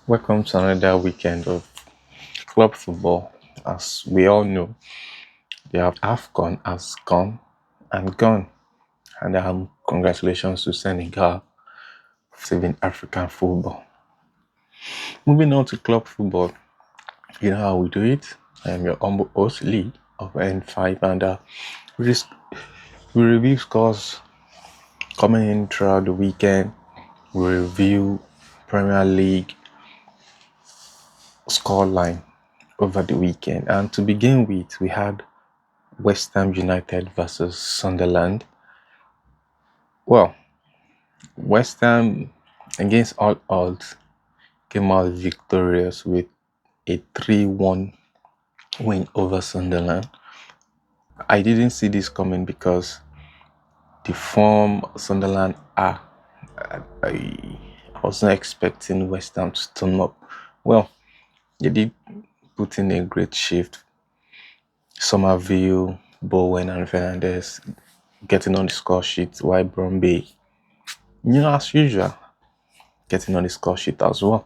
Welcome to another weekend of club football. As we all know, the AFCON has come and gone, and congratulations to Senegal for saving African football. Moving on to club football, you know how we do it. I am your humble host, Lee of N5, and we review scores coming in throughout the weekend. We review Premier League scoreline over the weekend, and to begin with, we had West Ham United versus Sunderland. Well, West Ham, against all odds, came out victorious with a 3-1 win over Sunderland. I didn't see this coming because the form Sunderland are, I wasn't expecting West Ham to turn up. Well, they did put in a great shift. Somerville, Bowen, and Fernandez getting on the score sheet, while Bromby, as usual, getting on the score sheet as well.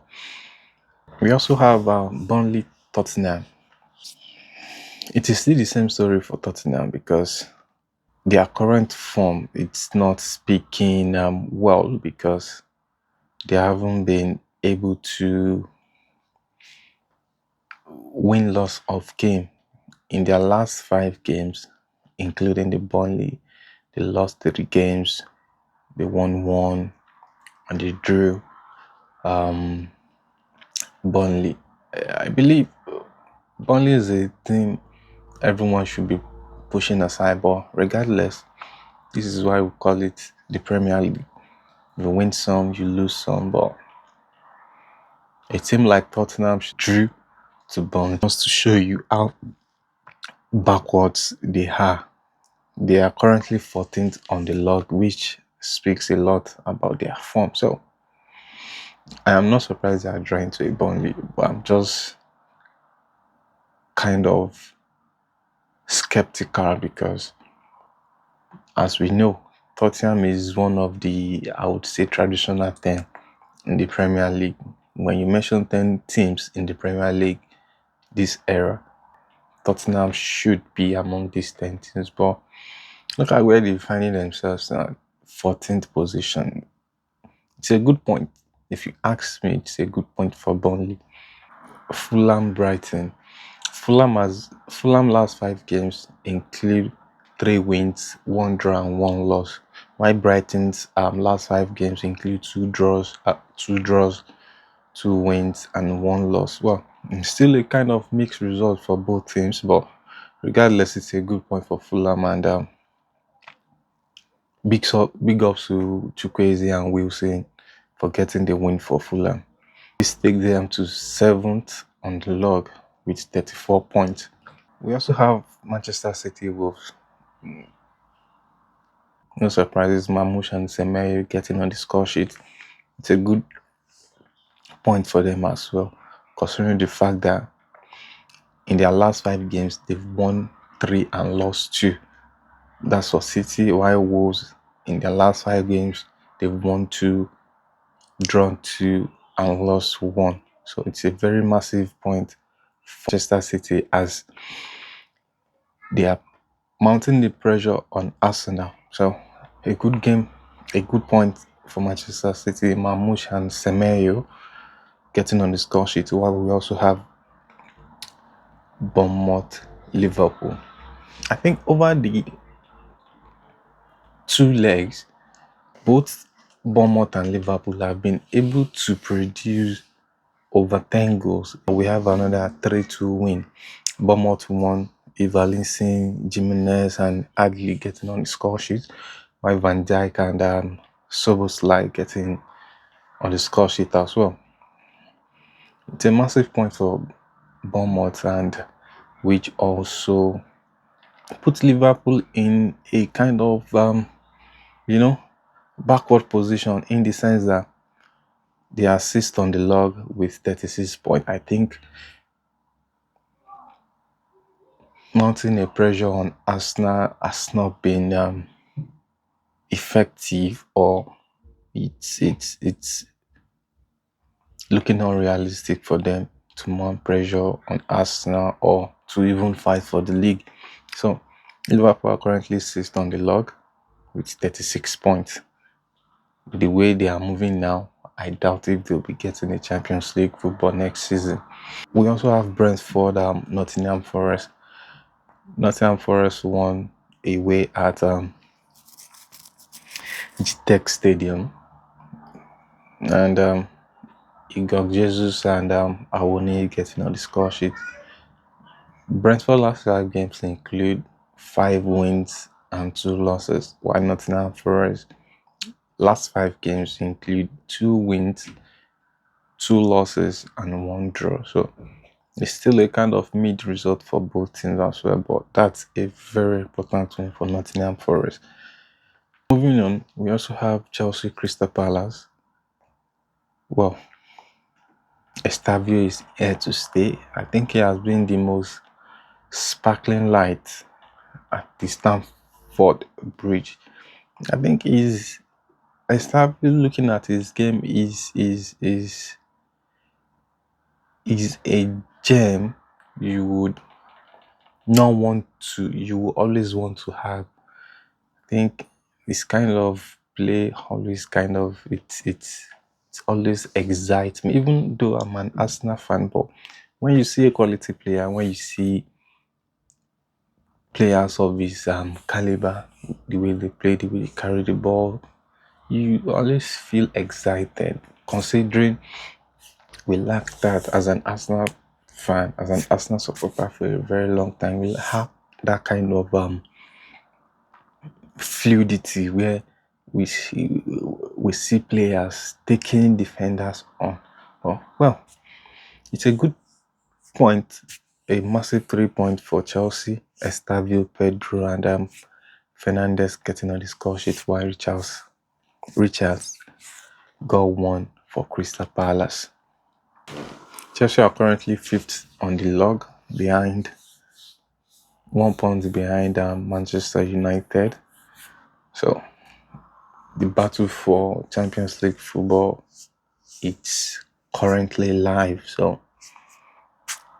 We also have Burnley Tottenham. It is still the same story for Tottenham because their current form it's not speaking well because they haven't been able to win loss of game in their last 5 games, including the Burnley. They lost 3 games, they won 1, and they drew Burnley. I believe Burnley is a team everyone should be pushing aside, but regardless, this is why we call it the Premier League. You win some, you lose some, but a team like Tottenham drew to Burnley just to show you how backwards they are. They are currently 14th on the log, which speaks a lot about their form. So I am not surprised they are drawing to a Burnley, but I'm just kind of skeptical because, as we know, Tottenham is one of the, I would say, traditional 10 in the Premier League. When you mention 10 teams in the Premier League this era, Tottenham should be among these 10 teams. But look at where they're finding themselves now, 14th position. It's a good point. If you ask me, it's a good point for Burnley. Fulham, Brighton. Fulham last 5 games include 3 wins, 1 draw, and 1 loss. While Brighton's last 5 games include 2 draws, 2 wins, and 1 loss. Well, it's still a kind of mixed result for both teams, but regardless, it's a good point for Fulham, and big ups to Chukwueze and Wilson for getting the win for Fulham. This takes them to 7th on the log with 34 points. We also have Manchester City Wolves. No surprises, Mamouche and Semedo getting on the score sheet. It's a good point for them as well, considering the fact that in their last 5 games, they've won 3 and lost 2. That's for City, while Wolves, in their last 5 games, they've won 2, drawn 2, and lost 1. So it's a very massive point for Manchester City as they are mounting the pressure on Arsenal. So a good game, a good point for Manchester City. Mamouche and Semedo getting on the score sheet, while we also have Bournemouth, Liverpool. I think over the 2 legs, both Bournemouth and Liverpool have been able to produce over 10 goals. We have another 3-2 win. Bournemouth won, Evalinson, Jimenez, and Adley getting on the score sheet, while Van Dijk and Soboslai getting on the score sheet as well. It's a massive point for Bournemouth, and which also puts Liverpool in a kind of backward position, in the sense that they are 6th on the log with 36 points. I think mounting a pressure on Arsenal has not been effective, or it's looking unrealistic for them to mount pressure on Arsenal or to even fight for the league. So Liverpool are currently sixth on the log with 36 points. The way they are moving now, I doubt if they'll be getting a Champions League football next season. We also have Brentford, Nottingham Forest. Nottingham Forest won away at Tech Stadium, and you got Jesus and Awoni getting on the score sheet. Brentford last 5 games include 5 wins and 2 losses, while Nottingham Forest last 5 games include 2 wins, 2 losses, and 1 draw. So it's still a kind of mid result for both teams as well, but that's a very important win for Nottingham Forest. Moving on, we also have Chelsea Crystal Palace. Well, Estavio is here to stay. I think he has been the most sparkling light at the Stamford Bridge. I think he's Estavio, looking at his game, is a gem you would not want to, you will always want to have. I think this kind of play always kind of it's always excites me, even though I'm an Arsenal fan. But when you see a quality player, when you see players of his caliber, the way they play, the way they carry the ball, you always feel excited. Considering we lack that as an Arsenal fan, as an Arsenal supporter for a very long time, we have that kind of fluidity where we see players taking defenders on. Oh, well, it's a good point, a massive 3 point for Chelsea. Estavio, Pedro, and Fernandez getting on the score sheet, while Richards got 1 for Crystal Palace. Chelsea are currently fifth on the log, behind 1 point behind Manchester United. So the battle for Champions League football, it's currently live. So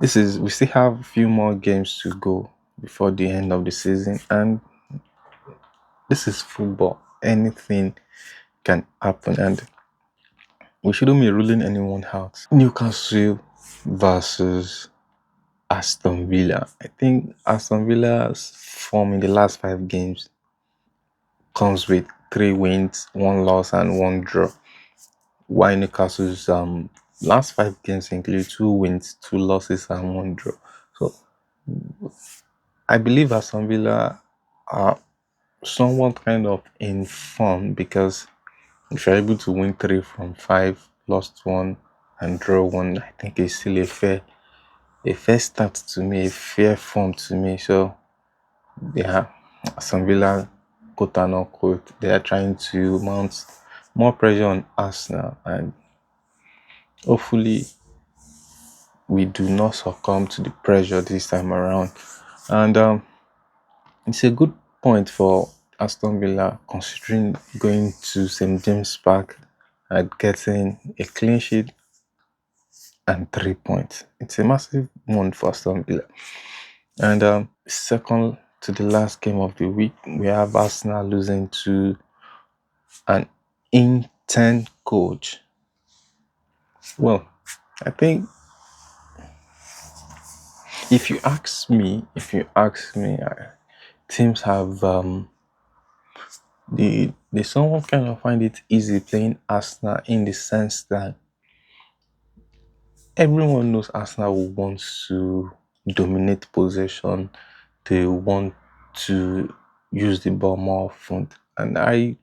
we still have a few more games to go before the end of the season, and this is football. Anything can happen, and we shouldn't be ruling anyone out. Newcastle versus Aston Villa. I think Aston Villa's form in the last 5 games comes with 3 wins, 1 loss, and 1 draw. While Newcastle's last 5 games include 2 wins, 2 losses, and 1 draw. So I believe Aston Villa are somewhat kind of in form, because if you're able to win 3 from 5, lost 1, and draw 1, I think it's still a fair start to me, a fair form to me. So yeah, Aston Villa, quote and unquote, they are trying to mount more pressure on Arsenal, and hopefully we do not succumb to the pressure this time around. And it's a good point for Aston Villa, considering going to St James Park and getting a clean sheet and 3 points. It's a massive one for Aston Villa. And second to the last game of the week, we have Arsenal losing to an intern coach. Well, I think if you ask me, teams have they somewhat kind of find it easy playing Arsenal, in the sense that everyone knows Arsenal wants to dominate possession. They want to use the ball more front, and I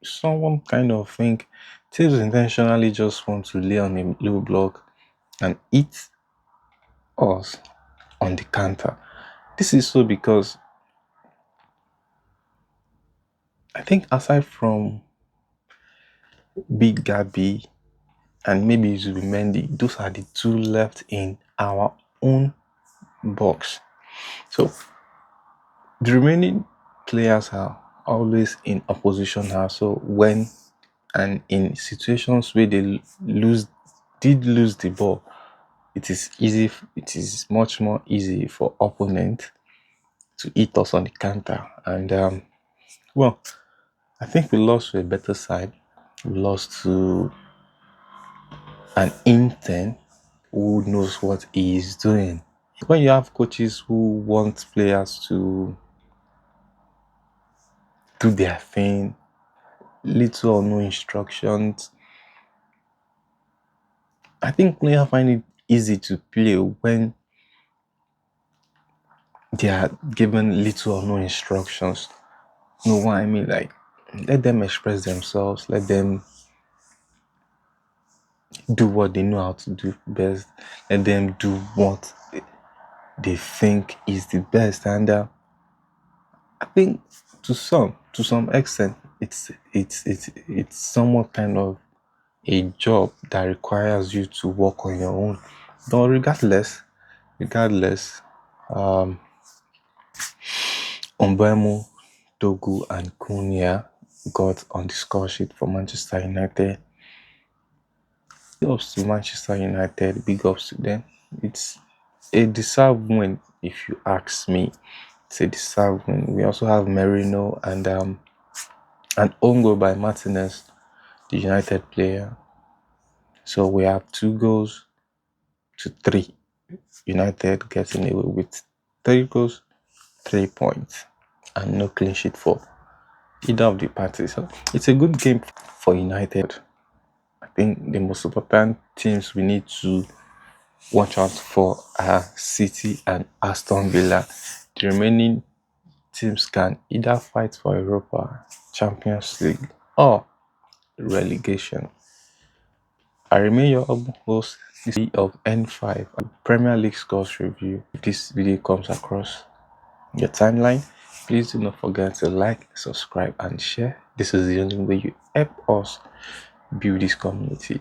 someone kind of think teams intentionally just want to lay on a low block and eat us on the counter. This is so because I think aside from Big Gabby and maybe Zubimendi, those are the 2 left in our own box. So the remaining players are always in opposition half. So when and in situations where they lose did lose the ball, it is much more easy for opponent to hit us on the counter. And well, I think we lost to a better side. We lost to an intern who knows what he is doing. When you have coaches who want players to do their thing, little or no instructions, I think players find it easy to play when they are given little or no instructions. You know what I mean? Like, let them express themselves, let them do what they know how to do best, let them do what they think is the best. And I think to some extent, it's somewhat kind of a job that requires you to work on your own. But regardless, Mbeumo, Dogu, and Cunha got on the score sheet for Manchester United. Big ups to Manchester United, big ups to them. It's a deserved win, if you ask me. It's a deserved win. We also have Merino and an own goal by Martinez, the United player. So we have 2-3. United getting away with 3 goals, 3 points, and no clean sheet for either of the parties. So it's a good game for United. I think the most important teams we need to watch out for are City and Aston Villa. The remaining teams can either fight for Europa, Champions League, or relegation. I remain your host of N5 Premier League scores review. If this video comes across your timeline, please do not forget to like, subscribe, and share. This is the only way you help us build this community.